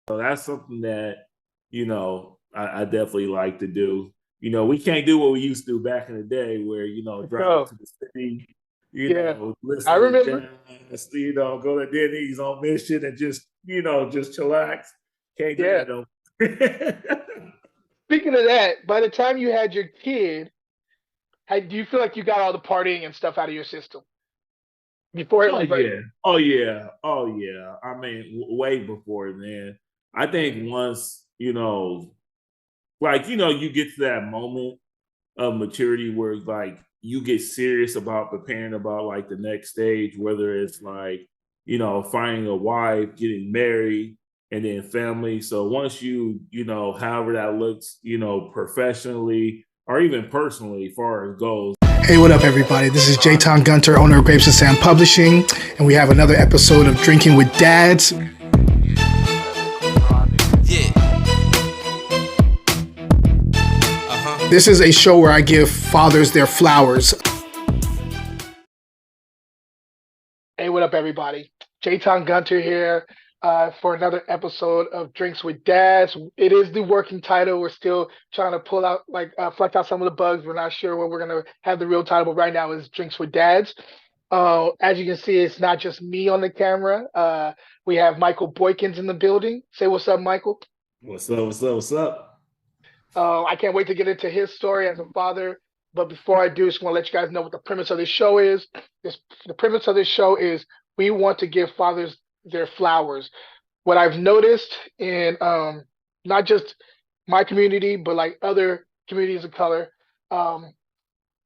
So that's something that, I definitely like to do. We can't do what we used to do back in the day where, drive So to the city, yeah, I listen to remember. jazz, go to Denny's on mission and just chillax. Can't do Yeah. that though. Speaking of that, by the time you had your kid, do you feel like you got all the partying and stuff out of your system before it Oh like yeah. Oh yeah. Oh yeah. I mean, way before then. I think once, you get to that moment of maturity where like you get serious about preparing about like the next stage, whether it's like, finding a wife, getting married, and then family. So once however that looks, professionally or even personally, as far as goes. Hey, what up, everybody? This is Jayton Gunter, owner of Grapes and Sand Publishing, and we have another episode of Drinking with Dads. This is a show where I give fathers their flowers. Hey, what up, everybody? Jayton Gunter here for another episode of Drinks with Dads. It is the working title. We're still trying to pull out, flex out some of the bugs. We're not sure what we're going to have the real title, but right now is Drinks with Dads. As you can see, it's not just me on the camera. We have Michael Boykins in the building. Say what's up, Michael. What's up? What's up? What's up? I can't wait to get into his story as a father. But before I do, just want to let you guys know what the premise of this show is. The premise of this show is we want to give fathers their flowers. What I've noticed in not just my community, but like other communities of color, um,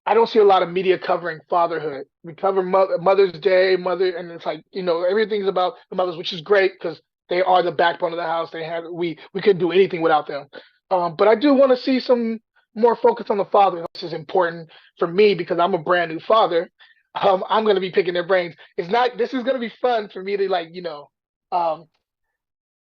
I don't see a lot of media covering fatherhood. We cover Mother's Day, and it's like everything's about the mothers, which is great because they are the backbone of the house. We couldn't do anything without them. But I do want to see some more focus on the father. This is important for me because I'm a brand new father. I'm going to be picking their brains. It's not. This is going to be fun for me to um,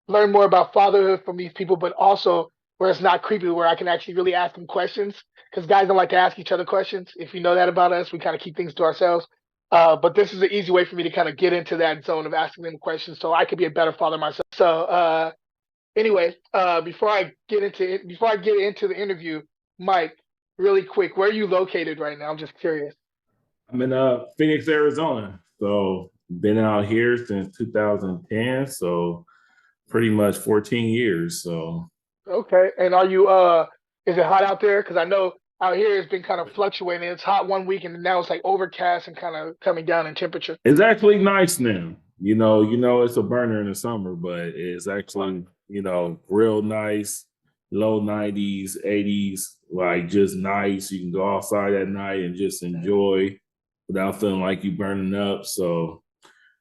learn more about fatherhood from these people, but also where it's not creepy, where I can actually really ask them questions. Because guys don't like to ask each other questions. If you know that about us, we kind of keep things to ourselves. But this is an easy way for me to kind of get into that zone of asking them questions, so I could be a better father myself. So anyway, before I get into the interview, Mike, really quick, where are you located right now? I'm just curious. I'm in Phoenix, Arizona. So been out here since 2010. So pretty much 14 years. So Okay, and are you is it hot out there? Because I know out here it's been kind of fluctuating. It's hot one week and now it's like overcast and kind of coming down in temperature. it's actually nice now. It's a burner in the summer, but it's actually, real nice, low 90s, 80s, like just nice. You can go outside at night and just enjoy without feeling like you burning up. So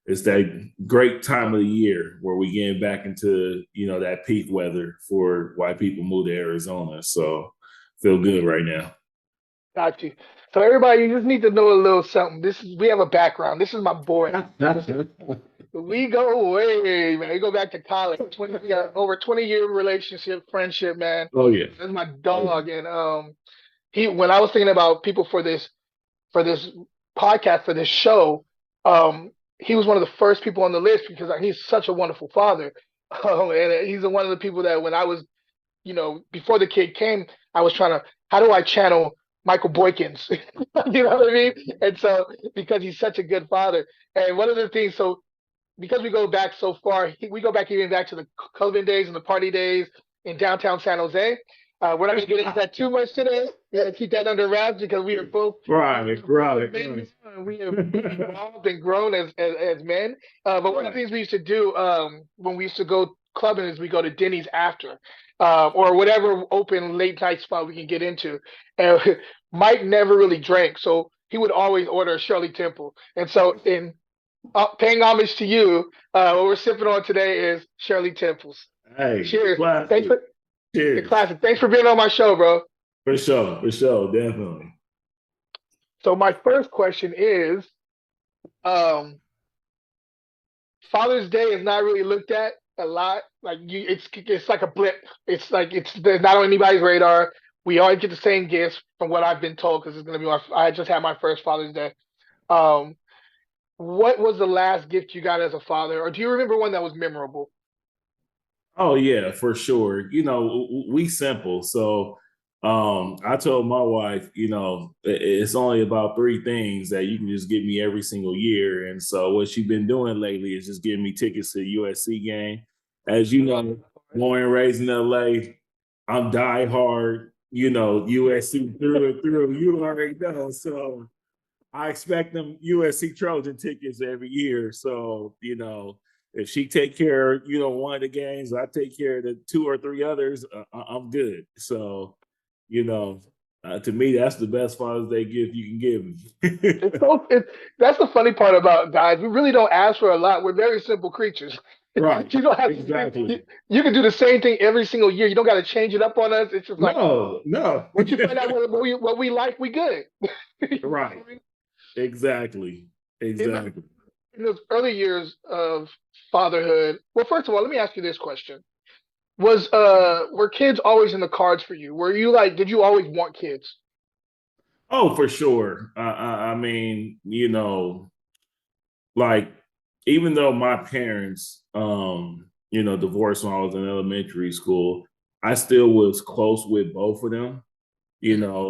it's that great time of the year where we getting back into, that peak weather for why people move to Arizona. So feel good right now. Got you. So everybody, you just need to know a little something. We have a background. This is my boy. We go way, man. We go back to college. We got over 20-year relationship, friendship, man. Oh yeah. That's my dog. And he when I was thinking about people for this podcast, for this show, he was one of the first people on the list because he's such a wonderful father. And he's one of the people that when I was, before the kid came, I was trying to, how do I channel Michael Boykins? You know what I mean? And so, because he's such a good father. And one of the things, so because we go back so far, we go back even back to the COVID days and the party days in downtown San Jose. We're not going to get into that too much today. We got to keep that under wraps because we are both men. We have evolved and grown as men. But one of the things we used to do when we used to go clubbing is we go to Denny's after, or whatever open late night spot we can get into. And Mike never really drank, so he would always order a Shirley Temple. And so in paying homage to you, what we're sipping on today is Shirley Temples. Hey, Cheers. Thanks classic. for the Cheers. classic. Thanks for being on my show, bro. For sure, definitely. So my first question is, um, Father's Day is not really looked at a lot. It's like a blip. It's like it's not on anybody's radar. We always get the same gifts from what I've been told because it's gonna be I just had my first Father's Day. Um, what was the last gift you got as a father, or do you remember one that was memorable? Oh yeah, for sure. We simple. So I told my wife, it's only about three things that you can just get me every single year. And so what she's been doing lately is just giving me tickets to the USC game. As you know, born and raised in LA, I'm die hard, USC through and through. You already know. So I expect them USC Trojan tickets every year. So, if she take care of, one of the games, I take care of the two or three others, I'm good. So, you know, to me, that's the best Father's Day gift you can give me. That's the funny part about guys. We really don't ask for a lot. We're very simple creatures. Right. You don't have to. Exactly. You can do the same thing every single year. You don't got to change it up on us. It's just like No, no. once you find out what we like, we good. You know what Right. I mean? Exactly. In, the, Exactly. in those early years of fatherhood, well, first of all, let me ask you this question: were kids always in the cards for you? Were you like, did you always want kids? Oh, for sure. I mean, like even though my parents divorced when I was in elementary school, I still was close with both of them,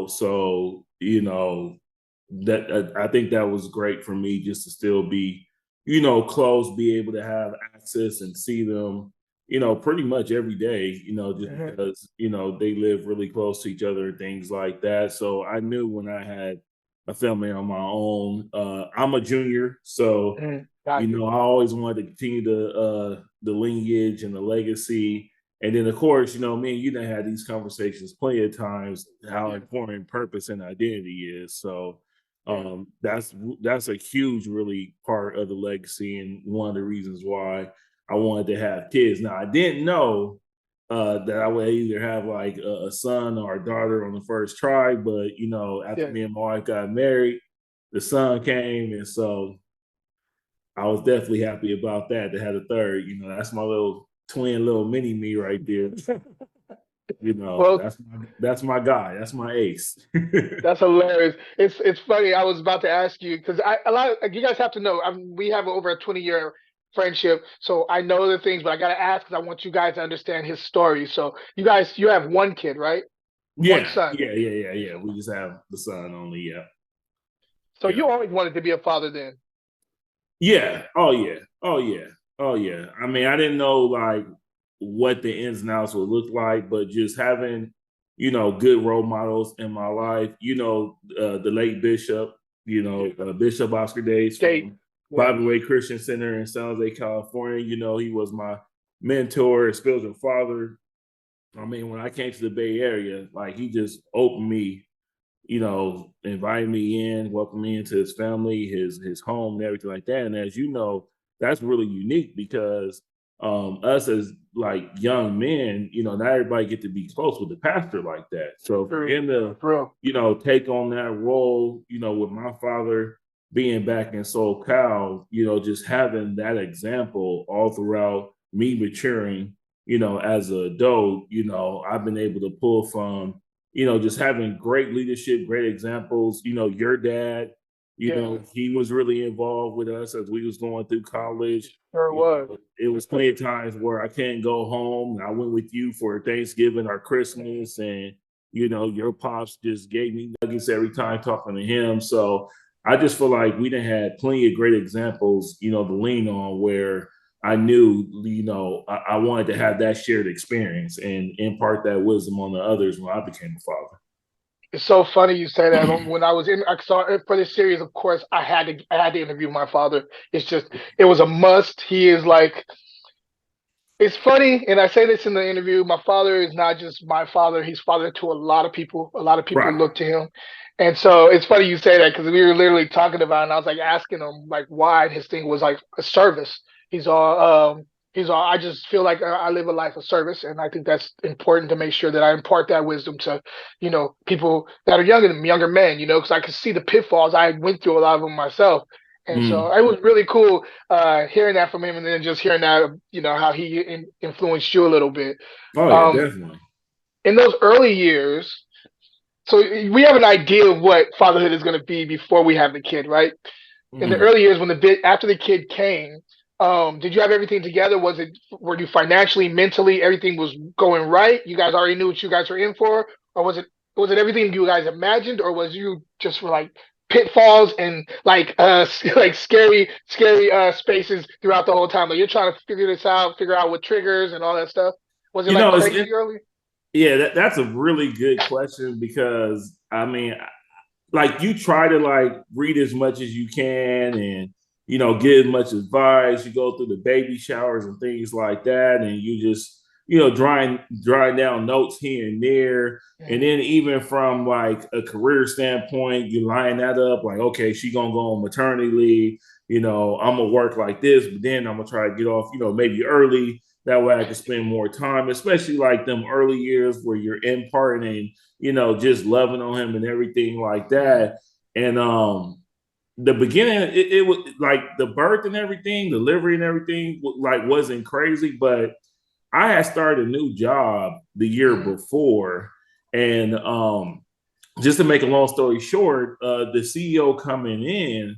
so that I think that was great for me just to still be close, be able to have access and see them pretty much every day, just Mhm. because they live really close to each other and things like that. So I knew when I had a family on my own. I'm a junior, so Got you. I always wanted to continue the lineage and the legacy. And then, of course, me and you done had these conversations plenty of times how important purpose and identity is. So Yeah. that's a huge, really part of the legacy, and one of the reasons why I wanted to have kids. Now, I didn't know that I would either have like a son or a daughter on the first try. But after Yeah. me and my wife got married, the son came, and so I was definitely happy about that. To have a third, that's my little twin, little mini me right there. Well, That's my guy. That's my ace. that's hilarious. It's funny. I was about to ask you because a lot of like, you guys have to know. We have over a 20-year friendship, so I know the things, but I gotta ask because I want you guys to understand his story. So you have one kid, right? One Yeah, son. yeah, yeah, yeah, yeah. We just have the son only. Yeah, So yeah. you always wanted to be a father then. Yeah. Oh yeah. Oh yeah. Oh yeah. I mean, I didn't know like what the ins and outs would look like, but just having, good role models in my life, the late Bishop, Bishop Oscar Days Date. from Yeah. Bible Way Christian Center in San Jose, California. He was my mentor, spiritual father. I mean, when I came to the Bay Area, like he just opened me, invited me in, welcomed me into his family, his home, and everything like that. And as you know, that's really unique because us as like young men, not everybody get to be close with the pastor like that. So for True. him to, True. take on that role, with my father being back in SoCal, just having that example all throughout me maturing, as an adult, I've been able to pull from just having great leadership, great examples. Your dad, Yeah. he was really involved with us as we was going through college. Sure was. It was plenty of times where I can't go home. And I went with you for Thanksgiving or Christmas, and your pops just gave me nuggets every time talking to him. So I just feel like we done had plenty of great examples, to lean on where I knew, I wanted to have that shared experience and impart that wisdom on the others when I became a father. It's so funny you say that. When I saw it for this series, of course, I had to interview my father. It's just, it was a must. He is like, it's funny, and I say this in the interview. My father is not just my father; he's father to a lot of people. A lot of people Right. look to him, and so it's funny you say that because we were literally talking about, it, and I was like asking him like why, and his thing was like a service. He's all, he's all. I just feel like I live a life of service, and I think that's important to make sure that I impart that wisdom to, people that are younger than me, younger men. Because I could see the pitfalls. I went through a lot of them myself. And so Mm. it was really cool hearing that from him, and then just hearing that, how he influenced you a little bit. Oh yeah, Um, definitely. in those early years, so we have an idea of what fatherhood is going to be before we have the kid, right? In the Mm. early years, after the kid came, Did you have everything together? Were you financially, mentally, everything was going right? You guys already knew what you guys were in for, or was it everything you guys imagined, or was you just for like pitfalls and like like scary spaces throughout the whole time? Like you're trying to figure out what triggers and all that stuff. Was it You like know, crazy early? yeah, that's a really good question because I mean, like you try to like read as much as you can and get as much advice. You go through the baby showers and things like that, and you just drawing down notes here and there. And then even from like a career standpoint, you line that up like, okay, she gonna go on maternity leave. I'm gonna work like this, but then I'm gonna try to get off, maybe early. That way I can spend more time, especially like them early years where you're imparting, just loving on him and everything like that. And the beginning, it was like the birth and everything, delivery and everything, like wasn't crazy, but I had started a new job the year before, and just to make a long story short, the CEO coming in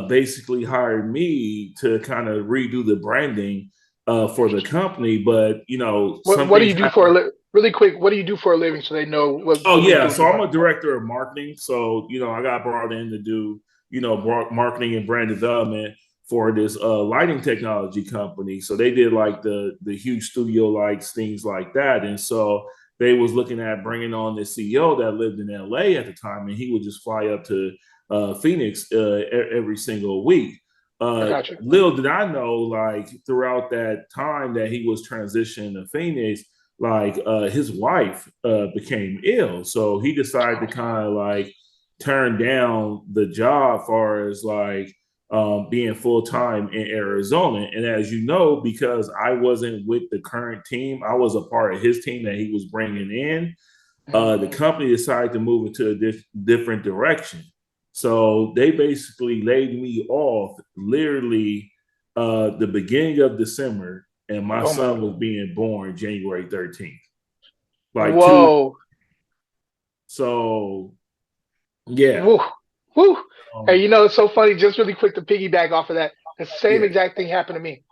basically hired me to kind of redo the branding for the company. But some What do things you do for happen. really quick? What do you do for a living so they know Oh what you're yeah, doing? so I'm a director of marketing. So I got brought in to do marketing and brand development for this lighting technology company. So they did like the huge studio lights, things like that. And so they was looking at bringing on the CEO that lived in LA at the time, and he would just fly up to Phoenix every single week. I got you. Little did I know, like throughout that time that he was transitioning to Phoenix, like his wife became ill, so he decided to kind of like turn down the job far as like being full-time in Arizona. And as you know, because I wasn't with the current team, I was a part of his team that he was bringing in. The company decided to move into a different direction, so they basically laid me off literally the beginning of December, and my Oh my. son was being born January 13th. Like two. Whoa. So yeah. Woo. Woo. Hey, Um, it's so funny. Just really quick to piggyback off of that. The same yeah. exact thing happened to me.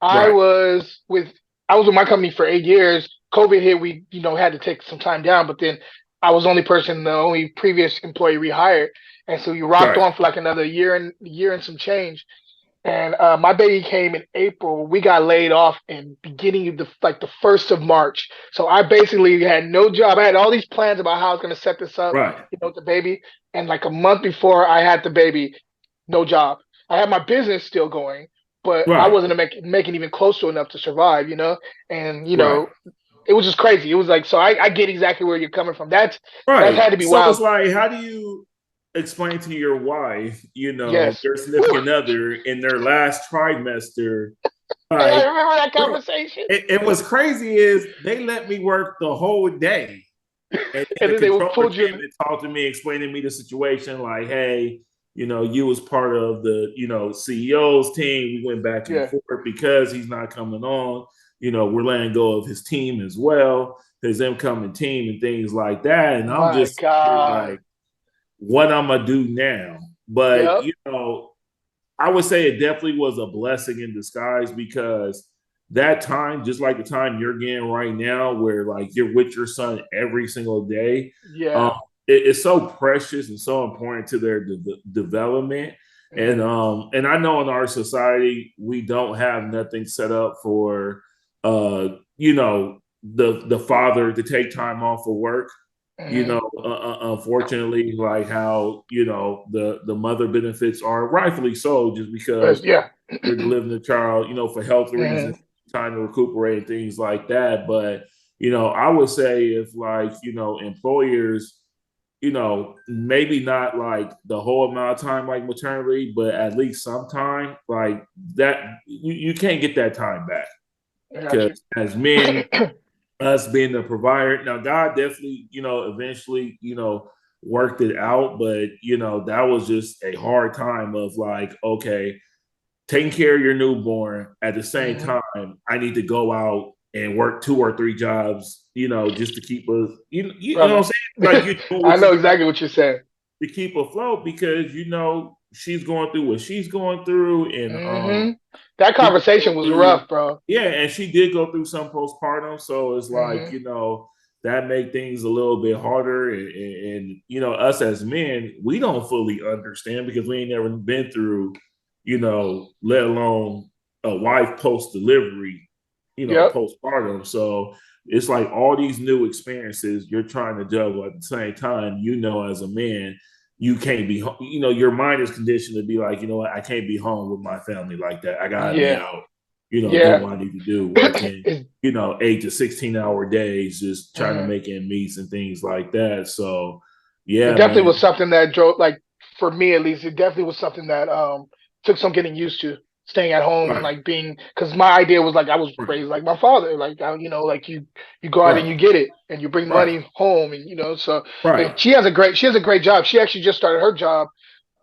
I Right. was with I was with my company for 8 years. COVID hit, we had to take some time down, but then I was the only previous employee rehired, and so we rocked Right. on for like another year and some change. And my baby came in April. We got laid off in beginning of the 1st of March. So I basically had no job. I had all these plans about how I was going to set this up, Right. with the baby. And like a month before I had the baby, no job. I had my business still going, but I Right. wasn't making even close to enough to survive. And Right. it was just crazy. It was like, so I get exactly where you're coming from. That's Right. had to be So it's wild. like, how do you explain to your wife, Yes. their Whew. significant other in their last trimester? Hey, I Like, remember that bro, conversation. and what's crazy is they let me work the whole day. And then And the then they controller pulled you came in. and talked to me, explaining to me the situation, like, hey, you was part of the, CEO's team. We went back and Yeah. forth because he's not coming on. We're letting go of his team as well, his incoming team and things like that. And I'm My just God. like, what I'm gonna do now? But Yep. I would say it definitely was a blessing in disguise because that time, just like the time you're getting right now, where like you're with your son every single day, um, Yeah. it's so precious and so important to their development. And Hmm. and I know in our society we don't have nothing set up for the father to take time off of work. Hmm. Unfortunately, like how the mother benefits are rightfully so, just because Yeah. you're delivering the child, for health reasons, Hmm. trying to recuperate and things like that. But I would say if like employers, maybe not like the whole amount of time like maternity, but at least some time like that, you can't get that time back I got because you. as men, us being the provider. Now, God definitely, eventually, worked it out, but that was just a hard time of like, okay, taking care of your newborn at the same Hmm. time, I need to go out and work 2 or 3 jobs, just to keep us, you know what I'm Brother. saying? Like you do I what you know got exactly what you're saying. to keep afloat because she's going through what she's going through, and that she did conversation go was through, rough, bro. yeah, and she did go through some postpartum, so it's like, that make things a little bit harder, and us as men, we don't fully understand because we ain't never been through, let alone a wife post delivery, Yep. postpartum. So it's like all these new experiences you're trying to juggle at the same time. As a man, you can't be, your mind is conditioned to be like, what, I can't be home with my family like that. I gotta be Yeah. out, Yeah. doing what I need to do, working, 8 to 16-hour days, just trying to make ends meet and things like that. So, it yeah, definitely man. was something that drove, like, for me at least, it definitely was something that took some getting used to, staying at home and Right, like being, because my idea was like I was right, raised like my father, like like you go out and right, you get it and you bring right, money home, and so, and right. she has a great job. She actually just started her job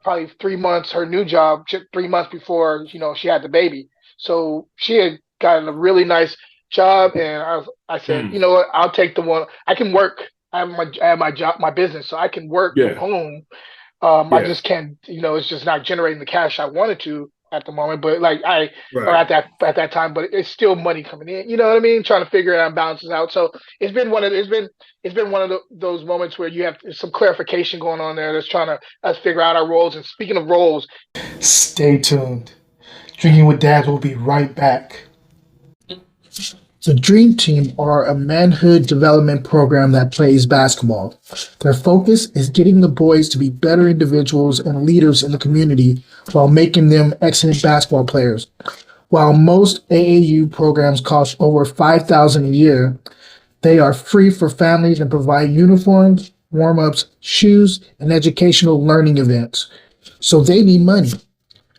probably 3 months, her new job 3 months before she had the baby. So she had gotten a really nice job, and I said, Mm, you know what, I'll take the one. I can work. I have my job, my business, so I can work from yeah, home. I yeah, just can't, it's just not generating the cash I wanted to at the moment. But like or right. at that time, but it's still money coming in. You know what I mean? Trying to figure it out and balances out. So it's been one of those moments where you have some clarification going on there that's trying to us figure out our roles. And speaking of roles, Stay tuned. Drinking with Dads will be right back. The Dream Team are a manhood development program that plays basketball. Their focus is getting the boys to be better individuals and leaders in the community while making them excellent basketball players. While most AAU programs cost over $5,000 a year, they are free for families and provide uniforms, warm-ups, shoes, and educational learning events. So they need money.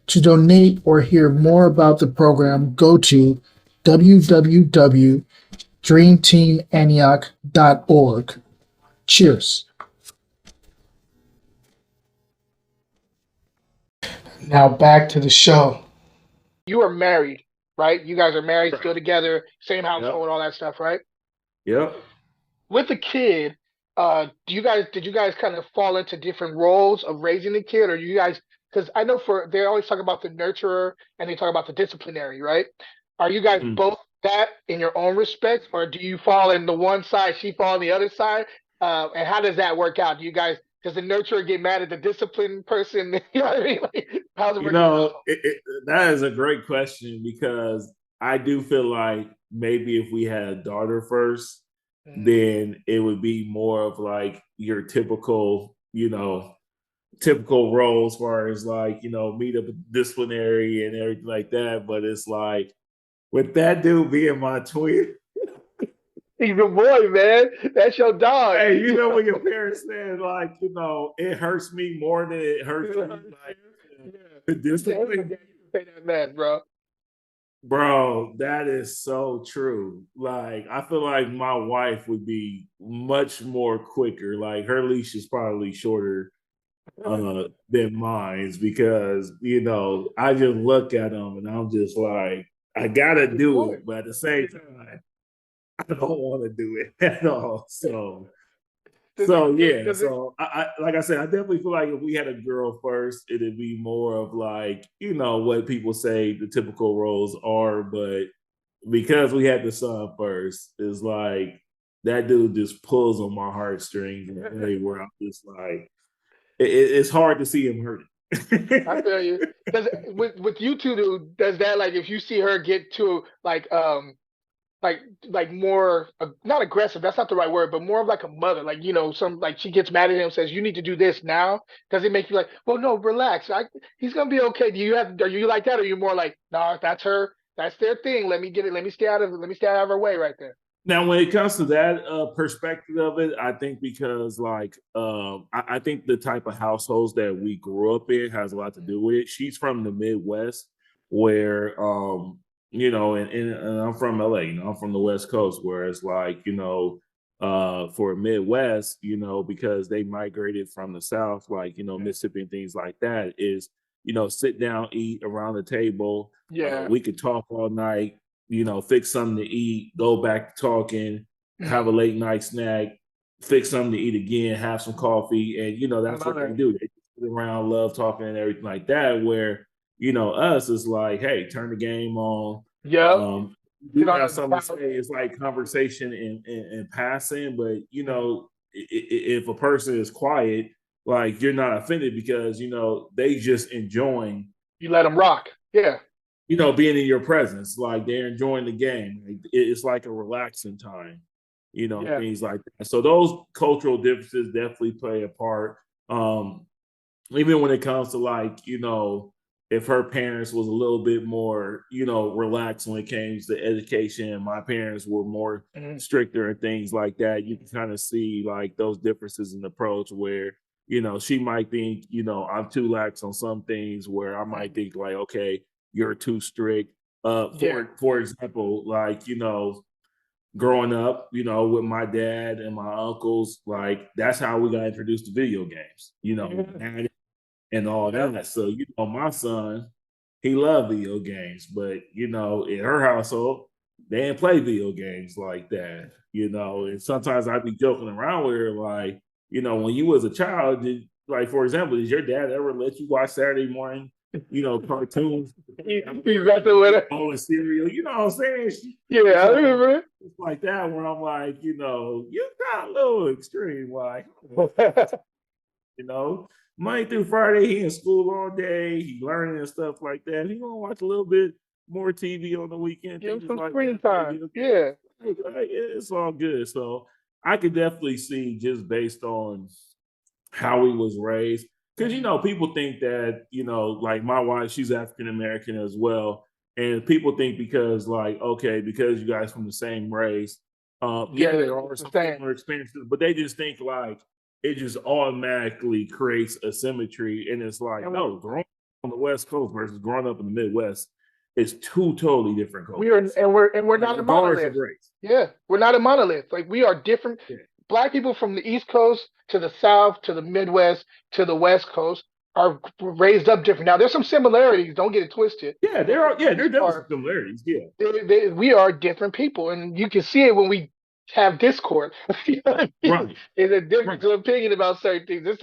To donate or hear more about the program, go to www.dreamteamantioch.org. Cheers. Now back to the show. you are married, right? You guys are married, Right. still together, same Yep. household, all that stuff, right? Yep. With the kid, did you guys kind of fall into different roles of raising the kid, or you guys? Because I know they always talk about the nurturer and they talk about the disciplinary, right? Are you guys Mm. both that in your own respect, or do you fall in the one side, she fall on the other side? And how does that work out? Does the nurturer get mad at the disciplined person? You know what I mean? Like, how's it work in your household? That is a great question because I do feel like maybe if we had a daughter first, Mhm. then it would be more of like your typical role as far as like, meet up with disciplinary and everything like that. But it's like with that dude being my twin, He's your boy, man. That's your dog. hey, when your parents said like, it hurts me more than it hurts you, like the discipline. Say that mess, bro. Bro, that is so true. Like, I feel like my wife would be much more quicker. Like, her leash is probably shorter than mine's because, I just look at them and I'm just like, I gotta do it, but at the same time, I don't want to do it at all. So yeah, Does it? so I like I said, I definitely feel like if we had a girl first, it'd be more of like, what people say the typical roles are, but because we had the son first, it's like that dude just pulls on my heartstrings and where I'm just like, it's hard to see him hurt. I feel you. Does with you two, dude, does that, like, if you see her get to like more not aggressive, that's not the right word, but more of like a mother, like, some, like, she gets mad at him, says you need to do this now, does it make you like, well, no, relax, he's gonna be okay? Are you like that, or are you more like, nah, that's their thing, let me get it, let me stay out of her way right there? Now, when it comes to that perspective of it, I think because like I think the type of households that we grew up in has a lot to do with it. She's from the Midwest, where and I'm from LA. I'm from the West Coast, where it's like for Midwest, because they migrated from the South, like Mississippi and things like that, is sit down, eat around the table. Yeah. We could talk all night, fix something to eat, go back to talking, have a late night snack, fix something to eat again, have some coffee, and I that's love what they that. do. They around, love talking and everything like that. Where us is like, hey, turn the game on. Yep. You Sit on got the something to couch. say. It's like conversation in passing, but if a person is quiet, like you're not offended because they just enjoying You let them rock. Yeah. being in your presence, like they're enjoying the game. It's like a relaxing time, Yeah. things like that. So those cultural differences definitely play a part. Even when it comes to like, if her parents was a little bit more, relaxed when it came to education, my parents were more stricter and things like that. You can kind of see like those differences in approach where, she might think, I'm too lax on some things where I might think like, okay, you're too strict. For example, like, growing up, with my dad and my uncles, like that's how we got introduced to video games, and all that. So, my son, he loved video games, but in her household, they didn't play video games like that, And sometimes I'd be joking around with her, like, when you was a child, like for example, did your dad ever let you watch Saturday morning, cartoons? He's messing with it. Oh, cereal, you know what I'm saying? Yeah, I remember it. It's like that where I'm like, you got a little extreme, like, Monday through Friday, he in school all day, he learning and stuff like that. He gonna watch a little bit more TV on the weekend. Give him Things some like screen that. time. Yeah. It's all good. So I could definitely see just based on how he was raised. Because people think that, like my wife, she's African American as well. And people think because because you guys from the same race, there are some similar experiences, but they just think like it just automatically creates a symmetry. And it's like, no, growing up on the West Coast versus growing up in the Midwest is two totally different cultures. We're not a monolith. Yeah, we're not a monolith. Like we are different. Yeah. Black people from the East Coast to the South to the Midwest to the West Coast are raised up different. Now there's some similarities. Don't get it twisted. Yeah, there are. Yeah, there are similarities. Yeah, we are different people, and you can see it when we have discord. Right. There's a difference of opinion about certain things. There's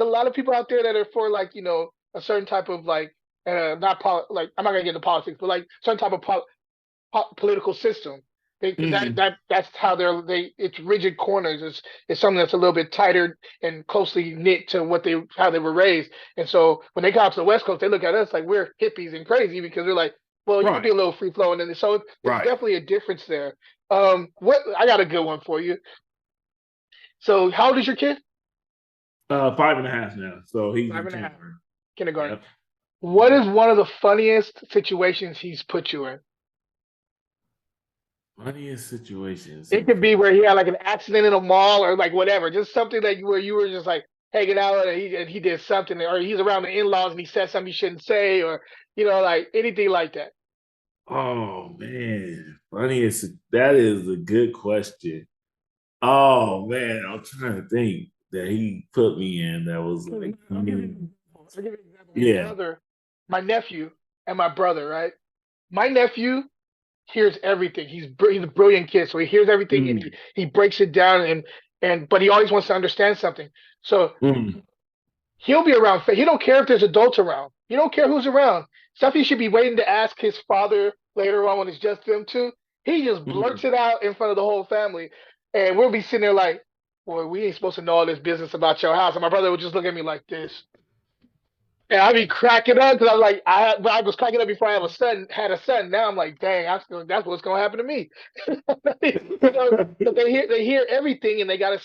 a lot of people out there that are for like a certain type of like I'm not gonna get into politics, but like certain type of political system. That's how it's rigid corners. It's something that's a little bit tighter and closely knit to how they were raised. And so when they come out to the West Coast, they look at us like we're hippies and crazy because we're like, well, you can be a little free flowing, and so there's definitely a difference there. I got a good one for you. So how old is your kid? 5.5 now. So he's 5.5. Kindergarten. Yep. What is one of the funniest situations he's put you in? Funniest situations. It could be where he had like an accident in a mall or like whatever, just something where you were just like hanging out and he did something, or he's around the in-laws and he said something he shouldn't say, or like anything like that. Oh man, funniest. That is a good question. Oh man, I'm trying to think that he put me in. That was like, I'll give you an example. My nephew and my brother, right? My nephew hears everything. He's a brilliant kid, so he hears everything and he breaks it down but he always wants to understand something. So he'll be around. He don't care if there's adults around. He don't care who's around. Stuff he should be waiting to ask his father later on when it's just them two. He just blurts it out in front of the whole family, and we'll be sitting there like, "Boy, we ain't supposed to know all this business about your house." And my brother would just look at me like this. And I'd be cracking up because I was like, I was cracking up before I had a son. Now I'm like, dang, that's what's gonna happen to me. But they hear everything and they gotta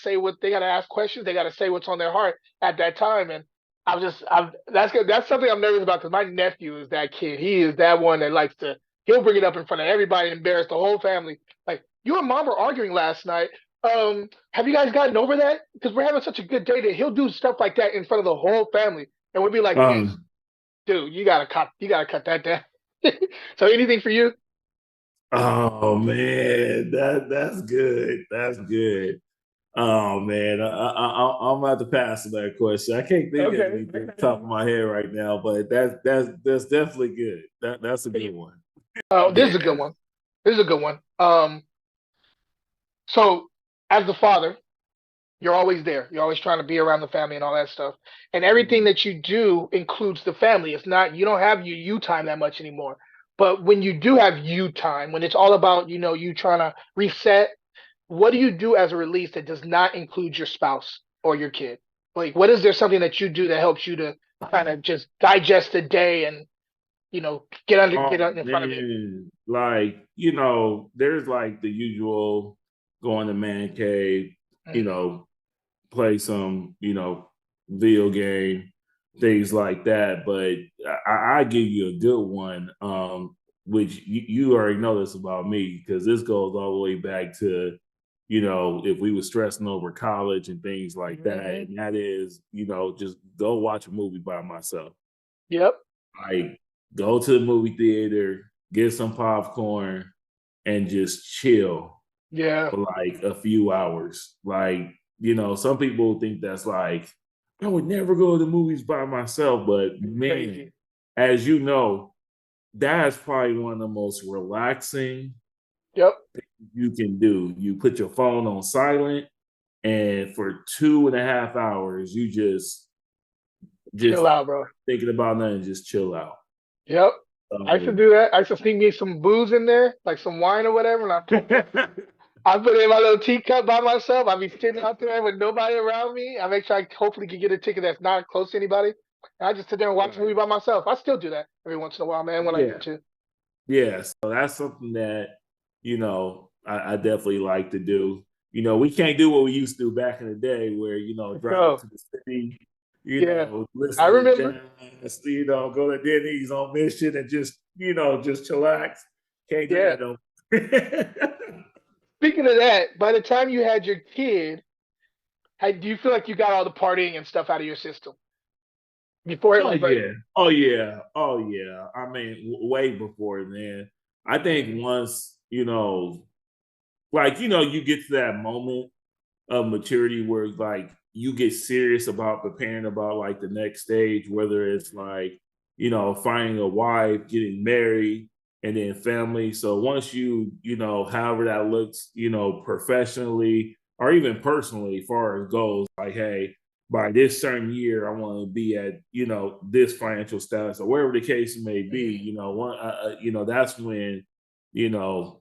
ask questions. They gotta say what's on their heart at that time. And that's something I'm nervous about because my nephew is that kid. He is that one that he'll bring it up in front of everybody and embarrass the whole family. Like you and mom were arguing last night. Have you guys gotten over that? Because we're having such a good day that he'll do stuff like that in front of the whole family. And we'd be like, dude, you gotta cut that down. So anything for you? Oh man, that's good. That's good. Oh man, I'm about to pass on that question. I can't think of anything off the top of my head right now, but that's definitely good. That's a good one. Oh, this is a good one. This is a good one. So as the father, You're always there. You're always trying to be around the family and all that stuff. And everything that you do includes the family. It's not, you don't have your you time that much anymore. But when you do have you time, when it's all about, you trying to reset, what do you do as a release that does not include your spouse or your kid? Like, what is there something that you do that helps you to kind of just digest the day and, get Oh out in front of it? man, like, there's like the usual go in the man cave, you Mhm. know, play some, video game, things like that. But I give you a good one, which you already know this about me because this goes all the way back to, if we were stressing over college and things like that. Mhm. And that is, just go watch a movie by myself. Yep. Like, go to the movie theater, get some popcorn, and just chill Yeah. for like a few hours. Like, some people think that's like, I would never go to the movies by myself. But man, Crazy. as you know, that's probably one of the most relaxing Yep. you can do. You put your phone on silent, and for 2.5 hours, you just Chill out, bro. thinking about nothing, just chill out. Yep. I used to So, do that. I used to sneak me some booze in there, like some wine or whatever, and I put it in my little teacup by myself. I'd be sitting out there with nobody around me. I make sure I hopefully can get a ticket that's not close to anybody. And I just sit there and watch a movie by myself. I still do that every once in a while, man, when I yeah. get to. Yeah, so that's something that, I definitely like to do. We can't do what we used to back in the day where, drive up So, to the city, yeah. I listen to remember. jazz, go to Denny's on mission and just chillax. Can't do Yeah. that no. Speaking of that, by the time you had your kid, do you feel like you got all the partying and stuff out of your system before it? Oh Like, yeah. Oh yeah. Oh yeah. I mean, way before then. I think once, you get to that moment of maturity where like you get serious about preparing about like the next stage, whether it's like, finding a wife, getting married, and then family. So once however that looks, professionally or even personally, as far as goes, like, hey, by this certain year, I want to be at, this financial status or wherever the case may be, that's when, you know,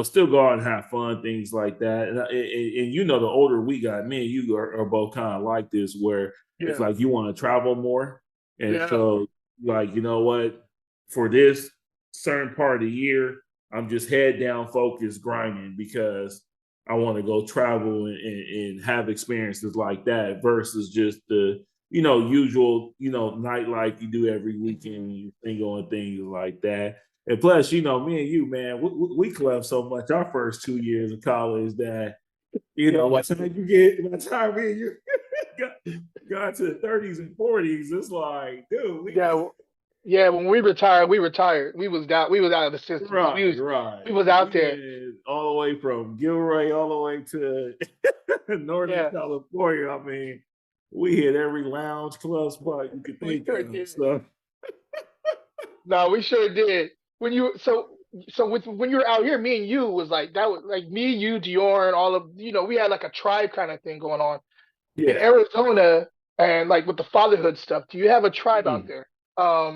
still go out and have fun, things like that. And the older we got, me and you are both kind of like this, where it's yeah, like you want to travel more. And yeah, so, like, you know what? For this certain part of the year, I'm just head down, focused, grinding because I want to go travel and have experiences like that versus just the, usual, nightlife you do every weekend, you think on things like that. And plus, me and you, man, we clubbed so much our first 2 years of college that, yeah, by the time me and you got to the 30s and 40s, it's like, dude, yeah. Yeah, when we retired, we retired. We was down. We was out of the system. right, We right. was out We there. went all the way from Gilroy all the way to Northern Yeah, California. I mean, we hit every lounge club spot you could we think sure of. did. So No, we sure did. When you so with when you were out here, me and you was like that was like me, you, Dior, and all of we had like a tribe kind of thing going on in yeah. Arizona, and like with the fatherhood stuff. Do you have a tribe out Mm. there?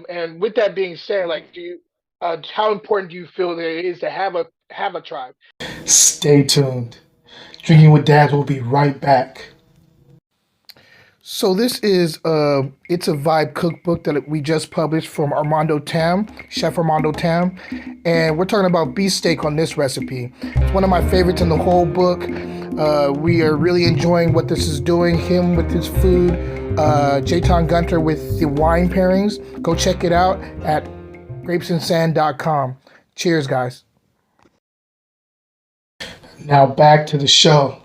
And with that being said, like, how important do you feel that it is to have a tribe? Stay tuned. Drinking with Dads will be right back. So this is it's a vibe cookbook that we just published from Armando Tam, Chef Armando Tam, and we're talking about beefsteak on this recipe. It's one of my favorites in the whole book. We are really enjoying what this is doing. Him with his food, Jayton Gunter with the wine pairings. Go check it out at grapesandsand.com. Cheers, guys. Now back to the show.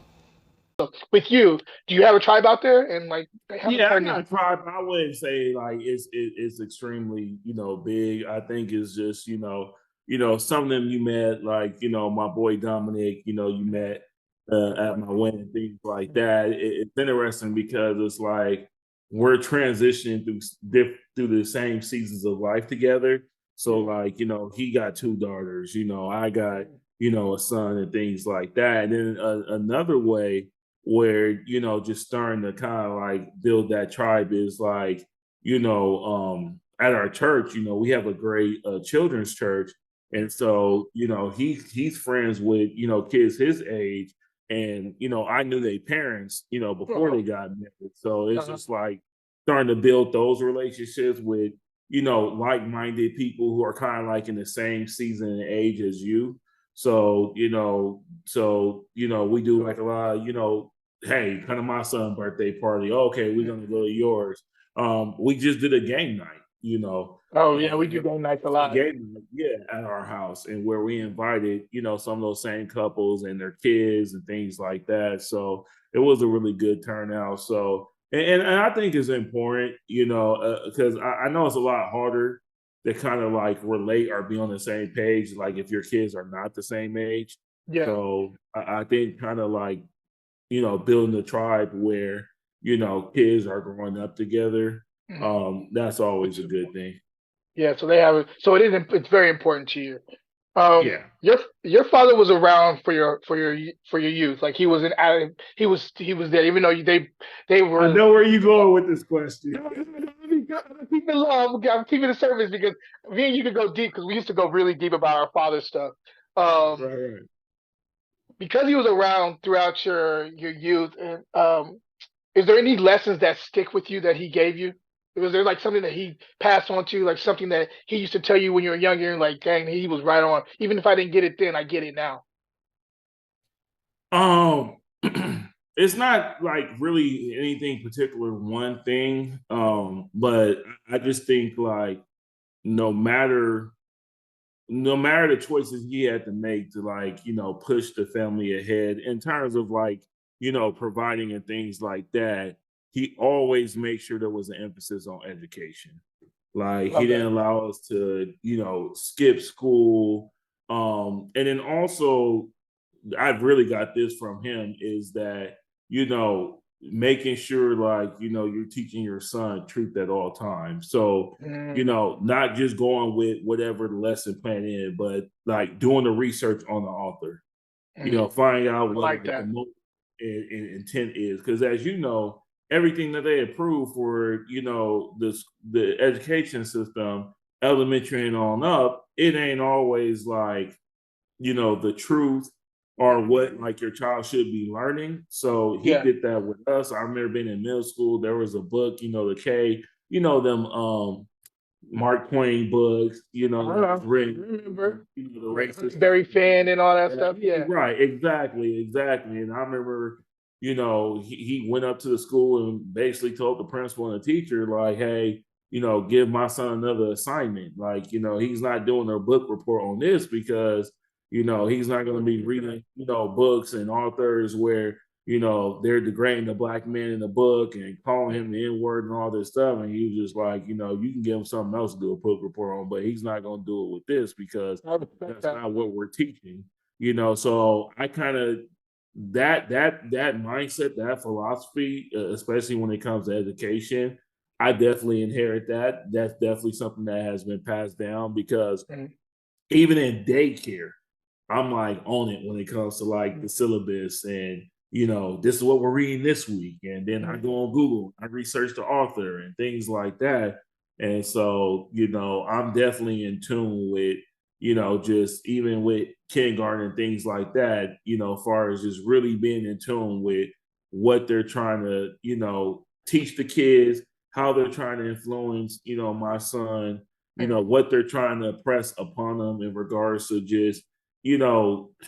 With you, do you have a tribe out there? And like, I haven't Yeah, I heard any. got a tribe. I wouldn't say like it's extremely big. I think it's just some of them you met like my boy Dominic. You met at my wedding, things like that. It's interesting because it's like we're transitioning through the same seasons of life together. So Yeah. like he got two daughters. I got a son and things like that. And then another way where, just starting to kind of like build that tribe is like, at our church, we have a great children's church. And so, he's friends with, kids his age. And, I knew their parents, before Uh-huh. they got married. So it's Uh-huh. just like starting to build those relationships with, like-minded people who are kind of like in the same season and age as you. So, we do like a lot of, hey, come to my son's birthday party. Okay, we're gonna go to yours. We just did a game night, Oh yeah, we and do it game nights a was a lot. game night, yeah, at our house, and where we invited, some of those same couples and their kids and things like that. So it was a really good turnout. So, and I think it's important, because I know it's a lot harder to kind of like relate or be on the same page, like if your kids are not the same age. Yeah. So I think kind of like, building a tribe where, kids are growing up together. Mhm. That's always a good thing. Yeah, so they have it. So it's very important to you. Yeah. Your father was around for your youth. Like he was he was there, even though they I were. know where you going with this question. I'm keeping low. I'm keeping the surface because me and you could go deep because we used to go really deep about our father stuff. Um, Right, right. because he was around throughout your youth, and is there any lessons that stick with you that he gave you? Was there like something that he passed on to you, like something that he used to tell you when you were younger, and like, dang, he was right on. Even if I didn't get it then, I get it now. Um, it's not like really anything particular one thing. But I just think like no matter no matter the choices he had to make to like, push the family ahead in terms of like, providing and things like that, he always made sure there was an emphasis on education. Like he Love didn't that. allow us to, skip school. And then also I've really got this from him is that, making sure like, you're teaching your son truth at all times. So, Mm, not just going with whatever the lesson plan is, but like doing the research on the author, finding out I what like like the that. most intent is. Because as you know, everything that they approve for, the education system, elementary and on up, it ain't always like, the truth or what like your child should be learning. So he Yeah. did that with us. I remember being in middle school, there was a book, the K, them Mark Twain books, I that was know. I written, remember. the Yeah, racist stuff. Berry fan and all that stuff. Yeah. Right, exactly, exactly. And I remember, he went up to the school and basically told the principal and the teacher, like, hey, give my son another assignment. Like, he's not doing a book report on this because, he's not going to be reading, books and authors where, they're degrading the black man in the book and calling him the N word and all this stuff. And he was just like, you can give him something else to do a book report on, but he's not going to do it with this because I respect that's that. not what we're teaching. So I kind of that mindset, that philosophy, especially when it comes to education, I definitely inherit that. That's definitely something that has been passed down because Mm, even in daycare, I'm like on it when it comes to like mm, the syllabus and this is what we're reading this week. And then I mm. go on Google, I research the author and things like that. And so, I'm definitely in tune with, just even with kindergarten and things like that, as far as just really being in tune with what they're trying to, teach the kids, how they're trying to influence, my son, Mm. what they're trying to press upon them in regards to just,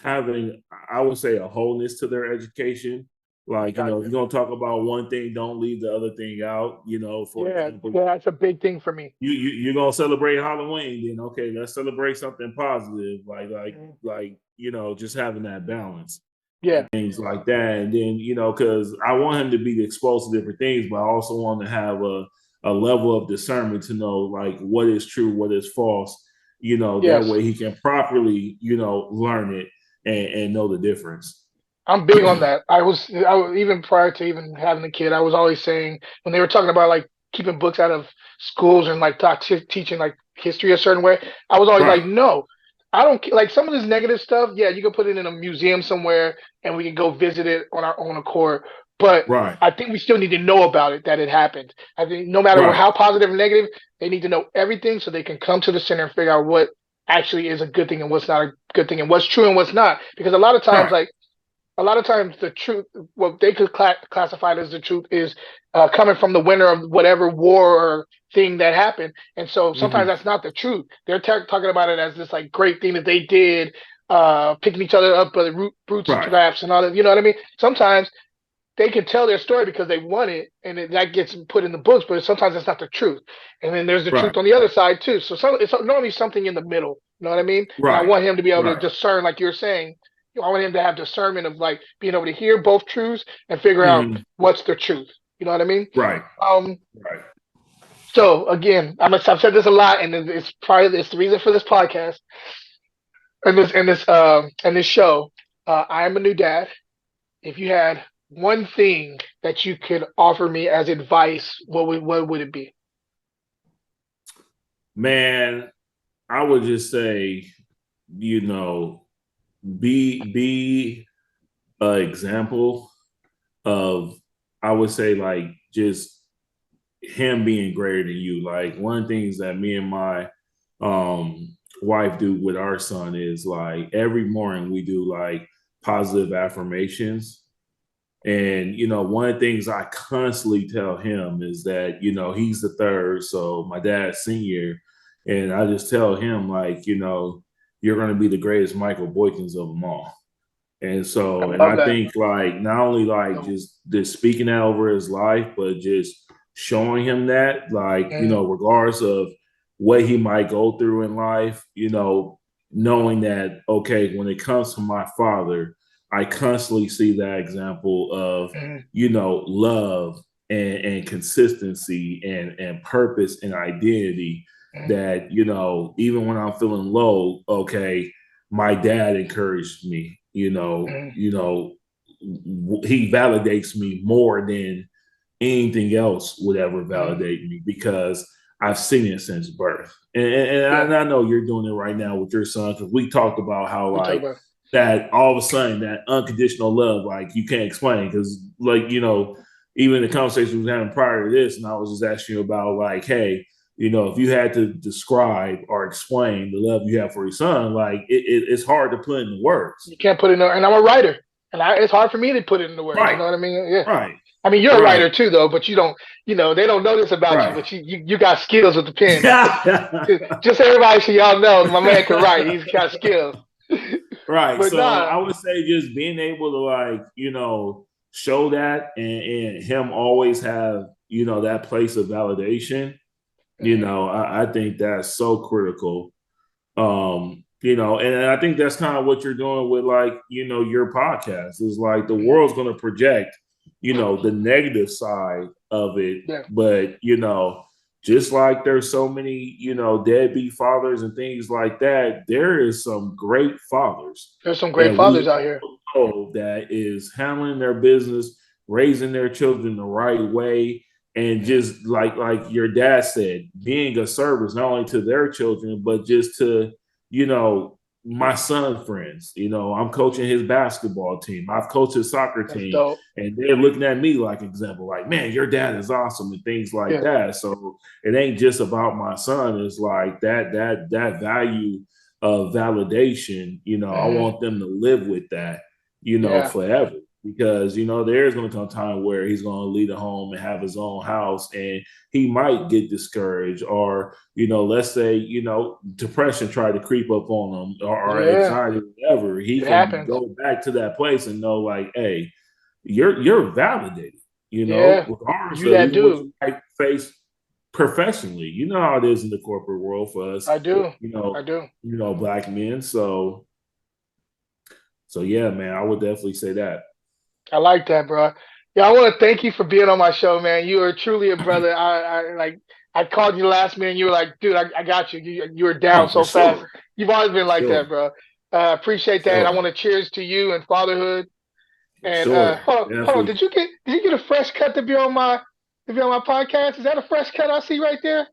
having, I would say, a wholeness to their education. Like, if Gotcha. you're going to talk about one thing, don't leave the other thing out. For Yeah, example, yeah, that's a big thing for me. you're gonna celebrate Halloween, then okay, let's celebrate something positive, Mm. just having that balance Yeah, and things like that. And then, because I want him to be exposed to different things, but I also want to have a level of discernment to know like what is true, what is false, that yes. way he can properly, learn it and know the difference. I'm big on that. I was even prior to even having a kid, I was always saying when they were talking about like keeping books out of schools and like teaching like history a certain way, I was always Right. like, no. I don't like some of this negative stuff. Yeah, you can put it in a museum somewhere, and we can go visit it on our own accord. But Right. I think we still need to know about it, that it happened. I think no matter Right. how positive or negative, they need to know everything so they can come to the center and figure out what actually is a good thing and what's not a good thing and what's true and what's not. Because Right. a lot of times the truth, what they could classify as the truth, is coming from the winner of whatever war or thing that happened. And so sometimes Hmm. that's not the truth. They're talking about it as this like great thing that they did, picking each other up by the Right. bootstraps and all that. You know what I mean? Sometimes they can tell their story because they won it, and that gets put in the books. But sometimes that's not the truth. And then there's the Right. truth on the other side too. So it's normally something in the middle. You know what I mean? And I Right. want him to be able to Right. discern, like you're saying. I want him to have discernment of like being able to hear both truths and figure out Hmm. what's the truth. You know what I mean? Right. Um. Right. So again, I've said this a lot, and it's the reason for this podcast and this show. I am a new dad. If you had one thing that you could offer me as advice, what would it be? Man, I would just say, you know, be an example of, I would say, like, just him being greater than you. Like, one of the things that me and my wife do with our son is like every morning we do like positive affirmations. And, one of the things I constantly tell him is that, he's the third. So my dad's senior. And I just tell him, like, you're going to be the greatest Michael Boykins of them all. And I so, and love I that. think like not only like So, just speaking that over his life, but just showing him that, like, mm, regardless of what he might go through in life, knowing that, okay, when it comes to my father, I constantly see that example of, mm, love and consistency and purpose and identity mm, that, even when I'm feeling low, okay, my dad encouraged me, mm, he validates me more than anything else would ever mm. validate me because I've seen it since birth. Yeah, And I know you're doing it right now with your son because we talked about how we talk like about. that all of a sudden that unconditional love, like you can't explain because like, even the conversation we were having prior to this, and I was just asking you about like, hey, if you had to describe or explain the love you have for your son, like it's hard to put into words. You can't put it in, and I'm a writer, and it's hard for me to put it into words. You Right, know what I mean? Yeah. right, I mean, you're a right, writer too, though, but you don't. They don't know this about you, right. but you got skills with the pen. Just so everybody, so y'all know, my man can write. He's got skills. Right. But So nah. I would say just being able to like, show that and him always have, that place of validation, Mhm. I think that's so critical. And I think that's kind of what you're doing with like, your podcast is like the Mhm. world's gonna project, the negative side of it. Yeah. But, just like there's so many, deadbeat fathers and things like that, there is some great fathers There's some great that we fathers out here. all know that is handling their business, raising their children the right way, and Mhm. just like your dad said, being a service not only to their children but just to my son friends. I'm coaching his basketball team, I've coached his soccer That's team, dope. and they're looking at me like example, like, man, your dad is awesome and things like Yeah. that. So it ain't just about my son, it's like that value of validation. I Mhm. want them to live with that, Yeah. forever, because there's going to come a time where he's going to leave a home and have his own house, and he might get discouraged, or let's say depression tried to creep up on him, or Yeah. anxiety, whatever. He It can happens. go back to that place and know like, hey, you're validated, Yeah. regardless You of that even what dude. you might face professionally. You know how it is in the corporate world for us, I do. you know I do. black men. So yeah, man, I would definitely say that. I like that, bro. Yeah, I want to thank you for being on my show, man. You are truly a brother. I like. I called you last minute. And you were like, dude, I got you. You were down Oh, for so fast. sure. You've always been For like sure. that, bro. Appreciate that. I Sure. want to cheers to you and fatherhood. For And sure. hold on. Definitely. Did you get a fresh cut to be on my podcast? Is that a fresh cut I see right there?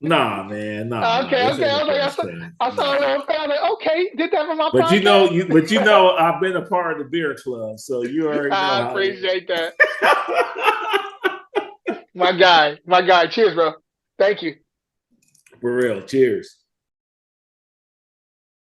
Nah, man, nah. Okay, This okay. ain't I a was like, podcast. I saw it Nah. on family. Okay, did that for my But podcast. you know, I've been a part of the beer club, so you already know I how it appreciate that, is. my guy, my guy. Cheers, bro. Thank you. For real. Cheers.